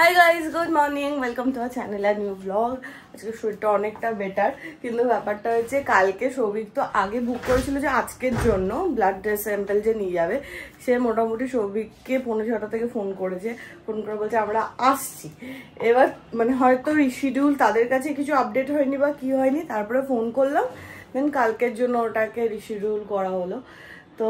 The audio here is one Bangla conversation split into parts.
High guys, good morning, welcome to our channel আর নিউ ব্লগ। আজকে শরীরটা অনেকটা বেটার, কিন্তু ব্যাপারটা হচ্ছে কালকে সৌভিক তো আগে বুক করেছিল যে আজকের জন্য ব্লাড স্যাম্পল যে নিয়ে যাবে। সে মোটামুটি সৌভিককে 5:30 থেকে ফোন করেছে, ফোন করে বলছে আমরা আসছি। এবার মানে হয়তো রিশিডিউল তাদের কাছে কিছু আপডেট হয়নি বা কি হয়নি, তারপরে ফোন করলাম, দেন কালকের জন্য ওটাকে রিশিডিউল করা হলো। তো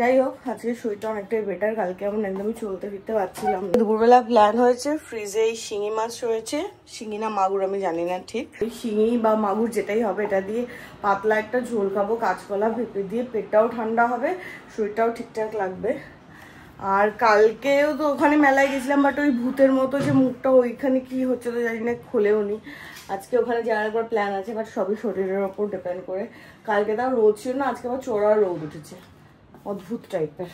যাই হোক, আজকে শরীরটা অনেকটাই বেটার। কালকে আমি একদমই চলতে ফিরতে পারছিলাম। দুপুরবেলা প্ল্যান হয়েছে, ফ্রিজে এই শিঙি মাছ রয়েছে, শিঙি না মাগুর আমি জানি না ঠিক, ওই শিঙি বা মাগুর যেটাই হবে এটা দিয়ে পাতলা একটা ঝোল খাবো, কাঁচকলা পেঁপে দিয়ে। পেটটাও ঠান্ডা হবে, শরীরটাও ঠিকঠাক লাগবে। আর কালকেও তো ওখানে মেলায় গেছিলাম, বাট ওই ভূতের মতো যে মুখটা ওইখানে কি হচ্ছে তো জানি না, খুলেও নি। আজকে ওখানে যাওয়ার একবার প্ল্যান আছে, বাট সবই শরীরের ওপর ডিপেন্ড করে। কালকে তাও রোদ ছিল না, আজকে আবার চোরা রোদ উঠেছে, অদ্ভুত টাইপের।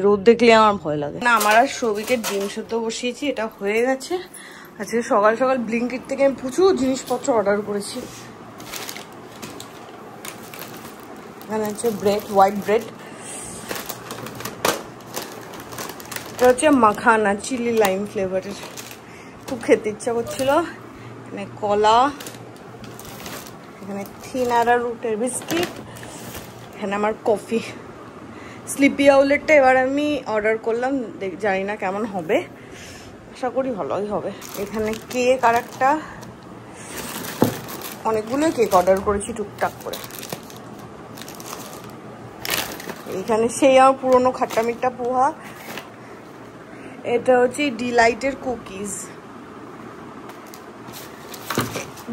রোদ দেখলে আমার ভয় লাগে না। আমার আর সৌভিকের ডিম সেদ্ধ বসিয়েছি, এটা হয়ে গেছে। আজকে সকাল সকাল ব্লিঙ্কিট থেকে আমি প্রচুর জিনিসপত্র অর্ডার করেছি। এখানে হচ্ছে ব্রেড, হোয়াইট ব্রেড, এটা হচ্ছে মাখানা চিলি লাইম ফ্লেভারের, খুব খেতে ইচ্ছা করছিল। এখানে কলা, এখানে থিন অ্যারারুটের বিস্কিট, এখানে আমার কফি। স্লিপি আউলেটটা এবার আমি অর্ডার করলাম, জানি না কেমন হবে, আশা করি ভালোই হবে। এখানে কেক, আর একটা অনেকগুলো কেক অর্ডার করেছি টুকটাক করে। এখানে সেই আমার পুরোনো খাট্টা মিট্টা পোহা, এটা হচ্ছে ডিলাইটের কুকিজ।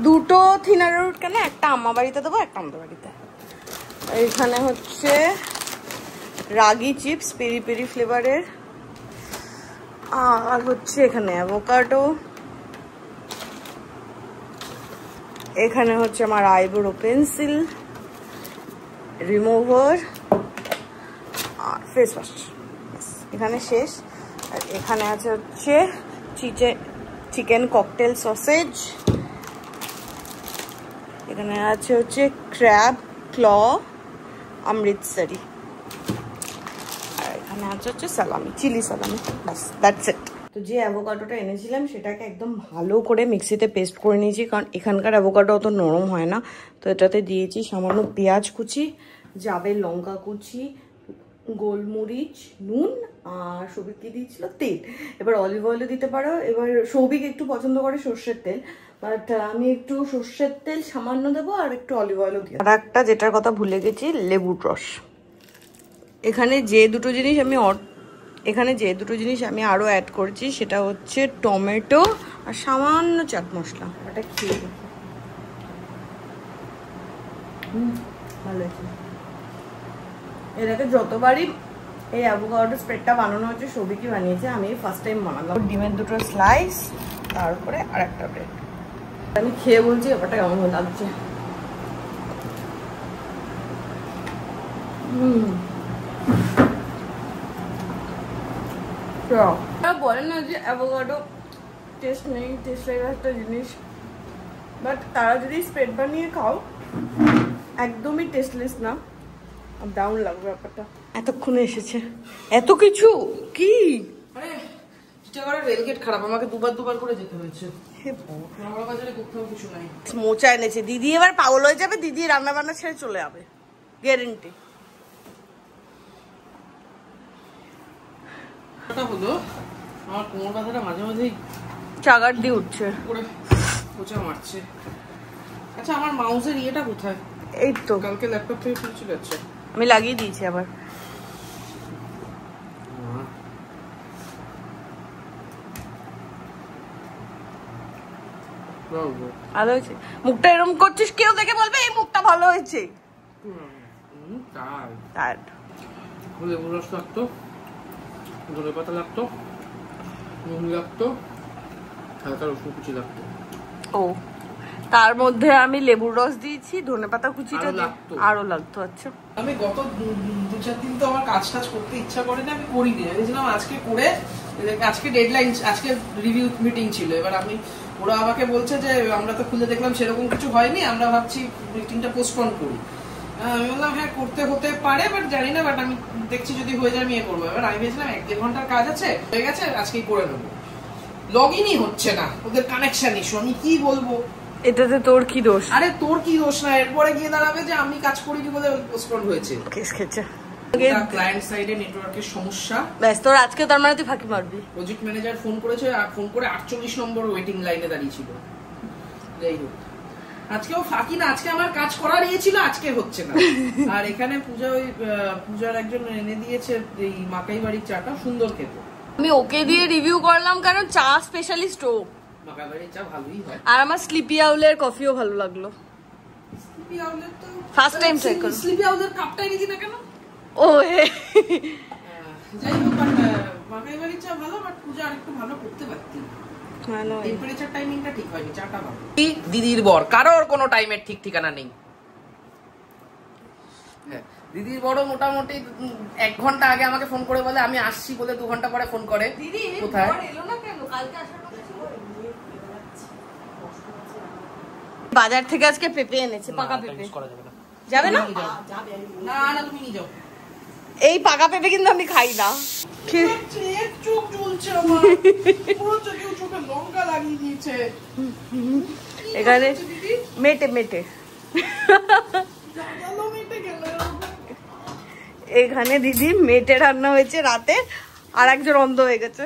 দুটো থিনার রুট কেন, একটা আম্মা বাড়িতে দেবো, একটা আমাদের বাড়িতে। এখানে হচ্ছে রাগি চিপস পেরি পেরি ফ্লেভারের, আর হচ্ছে এখানে অ্যাভোকাডো, এখানে হচ্ছে আমার আইব্রো পেন্সিল রিমুভার আর ফেস ওয়াশ। এখানে শেষ। আর এখানে আছে হচ্ছে চিকেন ককটেল সসেজ, এখানে আছে হচ্ছে ক্র্যাব ক্ল অমৃতসরি, আর এখানে আছে হচ্ছে সালামি, চিলি সালামি, বাস দ্যাটস ইট। তো যে অ্যাভোকাডোটা এনেছিলাম সেটাকে একদম ভালো করে মিক্সিতে পেস্ট করে নিয়েছি, কারণ এখানকার অ্যাভোকাডো অত নরম হয় না। তো এটাতে দিয়েছি সামান্য পেঁয়াজ কুচি, জাবের লঙ্কা কুচি, গোলমরিচ, নুন, আর সৌভিককে দিয়েছিল তেল। এবার অলিভ অয়েলও দিতে পারো। এবার সৌভিক একটু পছন্দ করে সর্ষের তেল, বাট আমি একটু সর্ষের তেল সামান্য দেবো, আর একটু অলিভ অয়েলও দিই। আর একটা যেটার কথা ভুলে গেছি, লেবুর রস। এখানে যে দুটো জিনিস আমি আরও অ্যাড করেছি সেটা হচ্ছে টমেটো আর সামান্য চাট মশলা। ওটা খেয়ে দেখো, ভালো হয়েছে। এটাকে যতবারই এই অ্যাভোকাডো স্প্রেডটা বানানো হচ্ছে সৌভিকই বানিয়েছে, আমি ফার্স্ট টাইম বানালাম। ডিমের দুটো স্লাইস, তারপরে আর একটা ব্রেড। আমি খেয়ে বলছি ব্যাপারটা কেমন লাগছে। বলে না যে অ্যাভোকাডো টেস্ট নেই, টেস্ট হয়ে একটা জিনিস, বাট তারা যদি স্প্রেড বানিয়ে খাও একদমই টেস্টলেস না, দারুণ লাগবে ব্যাপারটা। এতক্ষণে এসেছে এত কিছু কি, আরে চিটাগড়ের রেলগেট খারাপ, আমাকে দুবার করে যেতে হয়েছে। আমার বাজারে কোথাও কিছু নাই। মোচা এনেছে দিদি, এবার পাগল হয়ে যাবে, দিদি রান্না বান্না ছেড়ে চলে যাবে গ্যারেন্টি। হলো আমার কোমর ব্যথাটা মাঝে মাঝেই চাগার দিয়ে উঠছে, করে খোঁচা মারছে। আচ্ছা আমার মাউসের ইয়েটা কোথায়? এই তো কালকে ল্যাপটপ থেকে চলে যাচ্ছে, আমি লাগিয়ে দিয়েছি আবার। ভালো হয়েছে। মুখটা এরকম করছিস, কেউ দেখে বলবে এই মুখটা ভালো হয়েছে। লেবুর রস লাগতো, ধনে পাতা লাগতো, নুন লাগতো, হালকা রসুন কুচি লাগতো। ও, তার মধ্যে আমি লেবুর রস দিয়েছি, ধনেপাতা কুচিটা আরো লাগতো। আচ্ছা আমি গত 2-4 দিন তো আমার কাজ করতে ইচ্ছা করে না, আমি করিনি। ভেবেছিলাম আজকে করে, আজকে ডেডলাইন, আজকে রিভিউ মিটিং ছিল। এবার ওরা আমাকে বলছে যে আমরা তো খুলে দেখলাম সেরকম কিছু হয়নি, আমরা ভাবছি মিটিংটা পোস্টপোন করি। আমি বললাম হ্যাঁ করতে হতে পারে, বাট জানি না, বাট আমি দেখছি যদি হয়ে যায় আমি করবো। এবার আমি ভেবেছিলাম 1-1.5 ঘন্টার কাজ আছে, হয়ে গেছে, আজকেই করে নেবো। লগইনই হচ্ছে না, ওদের কানেকশন ইস্যু। আমি কি বলবো, এটাতে তোর কি দোষ? আরে তোর কি দোষ না, এরপরে গিয়ে দাঁড়াবে যে আমি কাজ করিনি বলে পোস্টপোন হয়েছে। কেস খেছে ক্লায়েন্ট সাইডে নেটওয়ার্কের সমস্যা। ব্যাস, তোর আজকে তার মানে তুই ফাঁকি মারবি। প্রজেক্ট ম্যানেজার ফোন করেছে, আর ফোন করে 48 নম্বর ওয়েটিং লাইনে দাঁড়িয়ে ছিল। যাই হোক, আজকেও ফাঁকি না, আজকে আমার কাজ করার ইয়ে ছিল, আজকে হচ্ছে না। আর এখানে পূজার একজন এনে দিয়েছে এই মাকাই বাড়ির চাটা, সুন্দর খেতে। আমি ওকে দিয়ে রিভিউ করলাম কারণ চা স্পেশালিস্ট ও। মাকাই বাড়ির চা ভালোই হয়। আর আমার স্লিপি আউলের কফিও ভালো লাগলো। স্লিপি আউলের তো ফার্স্ট টাইম ট্রাই করলাম। স্লিপি আউলের কাপটা এনেছি না কেন? ও যাই হোক, মাকাই বাড়ির চা ভালো, বাট পূজা আরেকটু ভালো করতে পারতি। টেম্পারেচার টাইমিংটা ঠিক হয়নি, চাটা ভালো। দিদির বর কারোর কোনো টাইমের ঠিক ঠিকানা নেই। দিদির বড় মোটামুটি 1 ঘন্টা আগে আমাকে ফোন করে বলে আমি আসছি বলে 2 ঘন্টা পরে ফোন করে। দিদি কোথায় এলো না কেন? কালকে আসার কথা ছিল। বাজার থেকে আজকে পেঁপে এনেছে, পাকা পেঁপে। যাবে না? না না, তুমি নিয়ে যাও। এই পাকা পেঁপে কিন্তু আমি খাই না। চোখ জ্বলছে আমার, পুরো চোখে লঙ্কা লাগিয়ে দিয়েছে। এখানে মেটে মেটে এখানে দিদি মেটে রান্না হয়েছে রাতে, আর একজন অন্ধ হয়ে গেছে।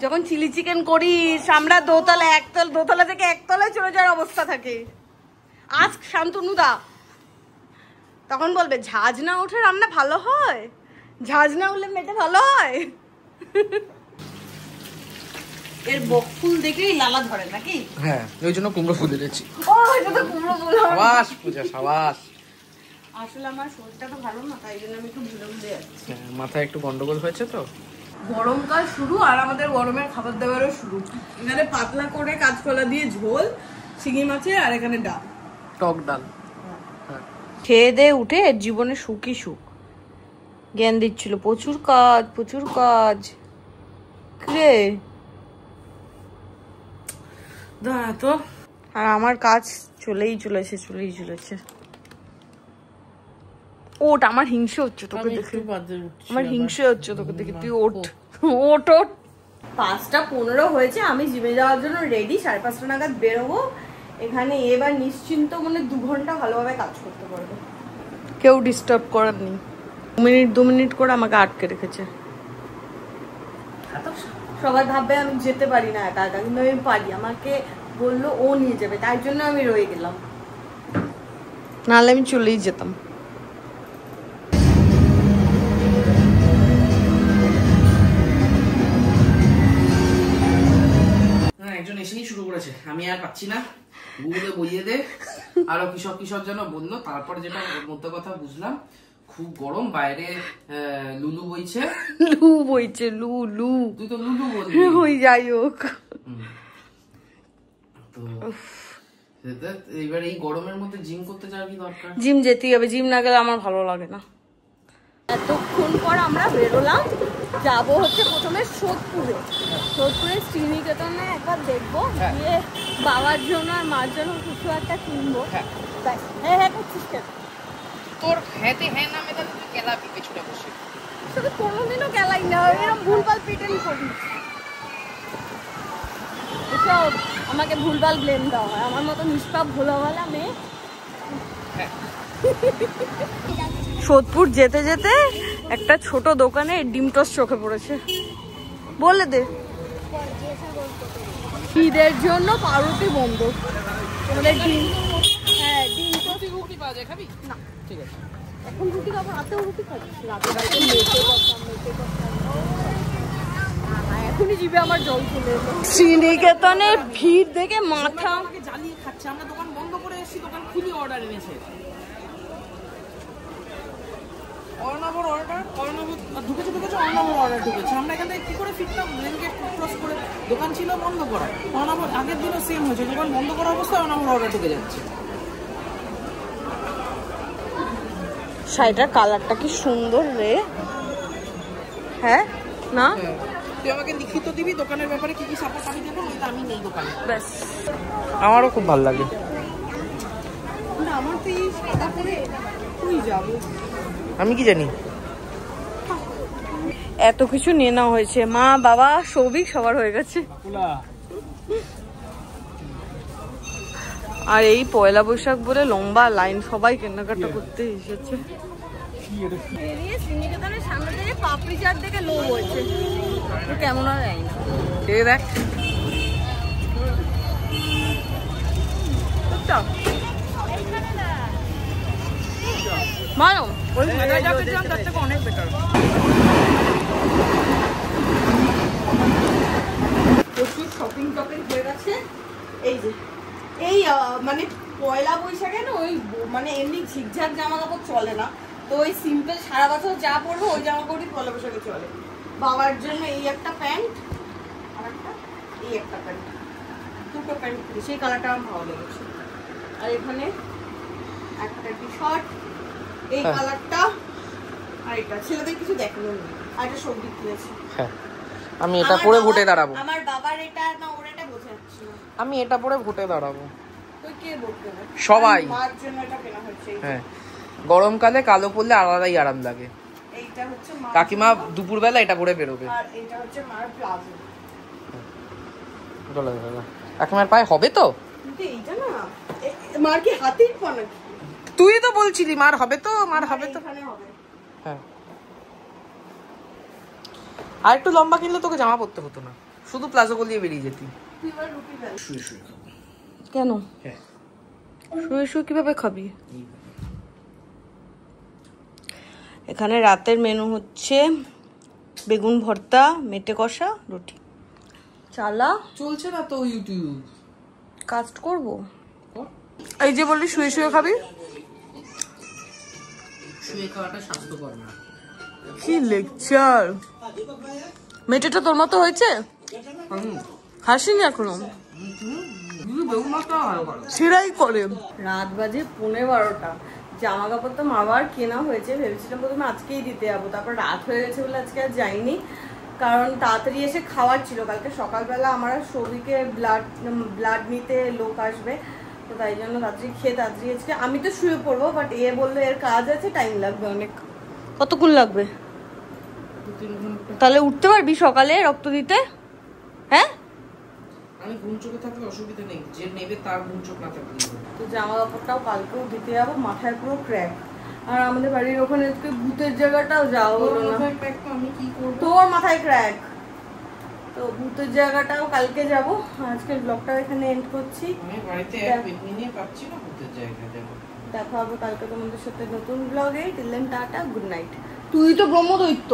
যখন চিলি চিকেন করি আমরা দোতলা থেকে একতলায় চলে যাওয়ার অবস্থা থাকে। আজ শান্তনুদা তখন বলবে ঝাঁজ না উঠে রান্না ভালো হয়, ঝাঁজ না উঠলে মেটে ভালো হয়। এর বকফুল দেখেই লালা ধরে নাকি? হ্যাঁ, ওই জন্য কুমড়ো ফুল এনেছি। ও এটা তো কুমড়ো ফুল। সাবাস পূজা, সাবাস। আসলে আমার শরীরটা তো ভালো না, তাই জন্য আমি একটু ভুলে ভুলে যাচ্ছি। মাথায় একটু গন্ডগোল হয়েছে তো। গরমকাল শুরু, আর আমাদের গরমের খাবার দাবারও শুরু। এখানে পাতলা করে কাঁচকলা দিয়ে ঝোল, শিঙি মাছের, আর এখানে ডাল, টক ডাল। খেয়ে দিয়ে উঠে এর জীবনে সুখই সুখ। জ্ঞান দিচ্ছিল প্রচুর কাজ প্রচুর কাজ। রে দাঁড়া তো, আর আমার কাজ চলেই চলেছে। ওট, আমার হিংসে হচ্ছে তোকে দেখে, আমার হিংসে হচ্ছে তোকে দেখে। তুই ওট। 5:15 হয়েছে, আমি জিমে যাওয়ার জন্য রেডি। 5:30 নাগাদ বেরোবো। এখানে এবার নিশ্চিন্ত মনে 2 ঘন্টা ভালোভাবে কাজ করতে পারবো, কেউ ডিস্টার্ব করার নেই। 2 মিনিট করে আমাকে আটকে রেখেছে। সবাই ভাববে আমি যেতে পারি না একা একা, কিন্তু আমি পারি। আমাকে বললো ও নিয়ে যাবে, তাই জন্য আমি রয়ে গেলাম, নাহলে আমি চলেই যেতাম। একজন এসেই শুরু করেছে, আমি আর পাচ্ছি না, গুগলে বইয়ে দে। আরো কিসব যেন বললো, তারপর যেটা মধ্যে কথা বুঝলাম, খুব গরম বাইরে, লুলু বইছে। লুলু, তুই তো লুলু বলবি। ওই যাই হোক, তো এবার এই গরমের মধ্যে জিম করতে যাওয়ার কি দরকার? জিম যেতেই হবে, জিম না গেলে আমার ভালো লাগে না। এতক্ষণ পর আমরা বেরোলাম, যাবো হচ্ছে প্রথমে সোদপুরে শ্রীনিকেতনে একবার দেখবো, গিয়ে বাবার জন্য আর মার জন্য কিছু একটা কিনবো। হ্যাঁ করছিস কেন? তোর হ্যাঁতে হ্যাঁ নামে তুই কেলাবি পেছনে বসে। শুধু কোনোদিনও কেলাই না, এরকম ভুলভাল পিটেন করিস। এসব আমাকে ভুলভাল ব্লেম দেওয়া হয়, আমার মতো নিষ্পাপ ভোলাওয়ালা মেয়ে। সোদপুর যেতে যেতে একটা ছোট দোকানে ডিম টোস্ট চোখে পড়েছে। বলে দে, ঈদের জন্য পাউরুটি বন্ধ। ডিম, হ্যাঁ ডিম টোস্ট। রুটি পাওয়া যায়, খাবি না? ঠিক আছে, এখন রুটি খাবো, রাতেও রুটি খাবি? রাতে এখনই জিভে আমার জল চলে এলো। শ্রীনিকেতনে ভিড় দেখে মাথা জ্বালিয়ে খাচ্ছে। আমরা দোকান বন্ধ করে এসেছি, দোকান খুলে অর্ডার এনেছে। অর্ণবর অর্ডার ঢুকেছে, অর্ডার ঢুকেছে। আমরা এখান থেকে কি করে ফিরতাম? লেনকে ক্রস করে দোকান ছিল বন্ধ করা। অর্ণবর আগের দিনও সেম হয়েছে, দোকান বন্ধ করা অবস্থায় অর্ণবর অর্ডার ঢুকে যাচ্ছে। শাড়িটার কালারটা কি সুন্দর রে। হ্যাঁ না, তুই আমাকে লিখিত দিবি দোকানের ব্যাপারে, কি কি সাপোর্ট আমি দেবো, এটা আমি নেই দোকানে। ব্যাস, আমারও খুব ভালো লাগে। আমার তো এই সাদা পরে তুই যাবো, আমি কি জানি। এত কিছু নিয়ে নেওয়া হয়েছে, মা বাবা সৌভিক সবার হয়ে গেছে। আর এই পয়লা বৈশাখ বলে লম্বা লাইন, সবাই কেনাকাটা করতে এসেছে। শ্রীনিকেতনের সামনে থেকে পাপড়ি চাট দেখে লোভ হয়েছে, কেমন আর দেখ মানো অনেক বেটার। প্রচুর শপিং টপিং হয়ে গেছে। এই যে এই মানে পয়লা বৈশাখে না ওই মানে এমনি ঝিকঝাক জামা কাপড় চলে না, তো ওই সিম্পল সারা বছর যা পরবো ওই জামা কাপড়ই পয়লা বৈশাখে চলে। বাবার জন্য এই একটা প্যান্ট আর একটা এই একটা প্যান্ট, দুটো প্যান্ট সেই কালারটা আমার ভালো লেগেছে। আর এখানে একটা টি শার্ট এই কালারটা, আর এটা ছেলেদের কিছু দেখানো নেই। আর একটা সবজি কিনেছি। হ্যাঁ আমি এটা পরে ভোটে দাঁড়াবো। আমার বাবার এটা না ওর এটা বোঝা যাচ্ছে না। আমি এটা পরে ভোটে দাঁড়াবো। তো কে ভোট দেবে? সবাই। মার জন্য এটা কেনা হচ্ছে। হ্যাঁ গরমকালে কালো পরলে আলাদাই আরাম লাগে। এইটা হচ্ছে মা, কাকিমা দুপুরবেলা এটা পরে বেরোবে। আর এটা হচ্ছে মার প্লাজো। চলো চলো, কাকিমার পায়ে হবে তো? কিন্তু এইটা না মার কি হাতের পা নাকি? তুই তো বলছিলি মার হবে তো, মার হবে তো। হ্যাঁ আর একটু লম্বা কিনলে তোকে জামা পরতে হতো না, শুধু প্লাজো গলিয়ে বেরিয়ে যেতি। কেন শুয়ে শুয়ে কিভাবে খাবি? এখানে রাতের মেনু হচ্ছে বেগুন ভর্তা, মেটে কষা, রুটি। চালা চলছে না তো ইউটিউব, কাস্ট করবো। এই যে বললি শুয়ে শুয়ে খাবি, শুয়ে খাওয়াটা স্বাস্থ্যকর না। কি লেকচার! মেটেটা তোর মতো হয়েছে? হাসিনি এখনো, সেরাই করে। রাত বাজে 11:30, জামা কাপড় তো মাবার কেনা হয়েছে, ভেবেছিলাম প্রথমে আজকেই দিতে যাবো, তারপর রাত হয়ে গেছে বলে আজকে আর যাইনি, কারণ তাড়াতাড়ি এসে খাওয়ার ছিল। কালকে সকালবেলা আমার সৌভিকে ব্লাড নিতে লোক আসবে, তো তাই জন্য তাড়াতাড়ি খেয়ে তাড়াতাড়ি আজকে আমি তো শুয়ে পড়বো, বাট এ বললো এর কাজ আছে, টাইম লাগবে অনেক। কতক্ষণ লাগবে? তাহলে উঠতে পারবি সকালে রক্ত দিতে? হ্যাঁ আমি ঘুম চোখে থাকলে অসুবিধা নেই, যে নেবে তার ঘুম চোখ না থাকলে। তো জামা কাপড়টাও কালকেও দিতে যাবো, মাথায় পুরো ক্র্যাক। আর আমাদের বাড়ির ওখানে ভূতের জায়গাটাও যাওয়া হলো না। আমি কি করব? তোর মাথায় ক্র্যাক, তো ভূতের জায়গাটাও কালকে যাবো। আজকের ব্লগটা এখানে এন্ড করছি। আমি বাড়িতে এক পিকনিক নিয়ে পাচ্ছি না, ভূতের জায়গা যাব। দেখা হবে কালকে তোমাদের সাথে নতুন ব্লগে। Till then tata, good night. তুই তো ব্রহ্মদৈত্য।